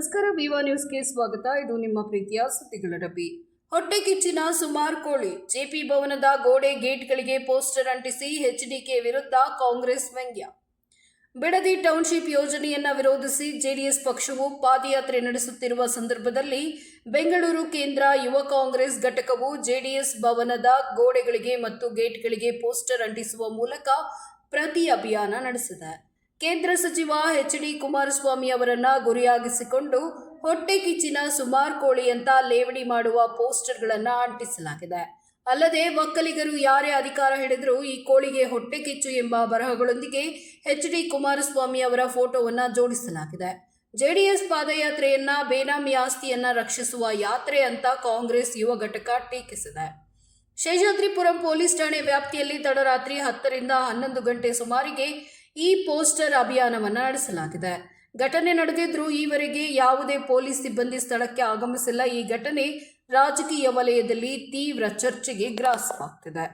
ನಮಸ್ಕಾರ. ವಿವಾ ನ್ಯೂಸ್ಗೆ ಸ್ವಾಗತ. ಇದು ನಿಮ್ಮ ಪ್ರೀತಿಯ ಸುದ್ದಿಗಳ ಡಬ್ಬಿ. ಹೊಟ್ಟೆ ಕಿಚ್ಚಿನ ಸುಮಾರ್ ಕೋಳಿ. ಜೆಪಿ ಭವನದ ಗೋಡೆ ಗೇಟ್ಗಳಿಗೆ ಪೋಸ್ಟರ್ ಅಂಟಿಸಿ ಎಚ್ಡಿಕೆ ವಿರುದ್ಧ ಕಾಂಗ್ರೆಸ್ ವ್ಯಂಗ್ಯ. ಬಿಡದಿ ಟೌನ್ಶಿಪ್ ಯೋಜನೆಯನ್ನ ವಿರೋಧಿಸಿ ಜೆಡಿಎಸ್ ಪಕ್ಷವು ಪಾದಯಾತ್ರೆ ನಡೆಸುತ್ತಿರುವ ಸಂದರ್ಭದಲ್ಲಿ ಬೆಂಗಳೂರು ಕೇಂದ್ರ ಯುವ ಕಾಂಗ್ರೆಸ್ ಘಟಕವು ಜೆಡಿಎಸ್ ಭವನದ ಗೋಡೆಗಳಿಗೆ ಮತ್ತು ಗೇಟ್ಗಳಿಗೆ ಪೋಸ್ಟರ್ ಅಂಟಿಸುವ ಮೂಲಕ ಪ್ರತಿ ಅಭಿಯಾನ ನಡೆಸಿದೆ. ಕೇಂದ್ರ ಸಚಿವ ಎಚ್.ಡಿ. ಕುಮಾರಸ್ವಾಮಿ ಅವರನ್ನ ಗುರಿಯಾಗಿಸಿಕೊಂಡು ಹೊಟ್ಟೆ ಕಿಚ್ಚಿನ ಸುಮಾರ್ ಕೋಳಿ ಅಂತ ಲೇವಡಿ ಮಾಡುವ ಪೋಸ್ಟರ್ಗಳನ್ನು ಅಂಟಿಸಲಾಗಿದೆ. ಅಲ್ಲದೆ ಒಕ್ಕಲಿಗರು ಯಾರೇ ಅಧಿಕಾರ ಹಿಡಿದರೂ ಈ ಕೋಳಿಗೆ ಹೊಟ್ಟೆ ಕಿಚ್ಚು ಎಂಬ ಬರಹಗಳೊಂದಿಗೆ ಎಚ್.ಡಿ. ಕುಮಾರಸ್ವಾಮಿ ಅವರ ಫೋಟೋವನ್ನು ಜೋಡಿಸಲಾಗಿದೆ. ಜೆಡಿಎಸ್ ಪಾದಯಾತ್ರೆಯನ್ನ ಬೇನಾಮಿ ಆಸ್ತಿಯನ್ನ ರಕ್ಷಿಸುವ ಯಾತ್ರೆ ಅಂತ ಕಾಂಗ್ರೆಸ್ ಯುವ ಘಟಕ ಟೀಕಿಸಿದೆ. ಶೇಷಾದ್ರಿಪುರಂ ಪೊಲೀಸ್ ಠಾಣೆ ವ್ಯಾಪ್ತಿಯಲ್ಲಿ ತಡರಾತ್ರಿ 10 ರಿಂದ 11 ಗಂಟೆ ಸುಮಾರಿಗೆ ಈ ಪೋಸ್ಟರ್ ಅಭಿಯಾನವನ್ನು ನಡೆಸಲಾಗಿದೆ. ಘಟನೆ ನಡೆದಿದ್ರೂ ಈವರೆಗೆ ಯಾವುದೇ ಪೊಲೀಸ್ ಸಿಬ್ಬಂದಿ ಸ್ಥಳಕ್ಕೆ ಆಗಮಿಸಿಲ್ಲ. ಈ ಘಟನೆ ರಾಜಕೀಯ ವಲಯದಲ್ಲಿ ತೀವ್ರ ಚರ್ಚೆಗೆ ಗ್ರಾಸವಾಗ್ತಿದೆ.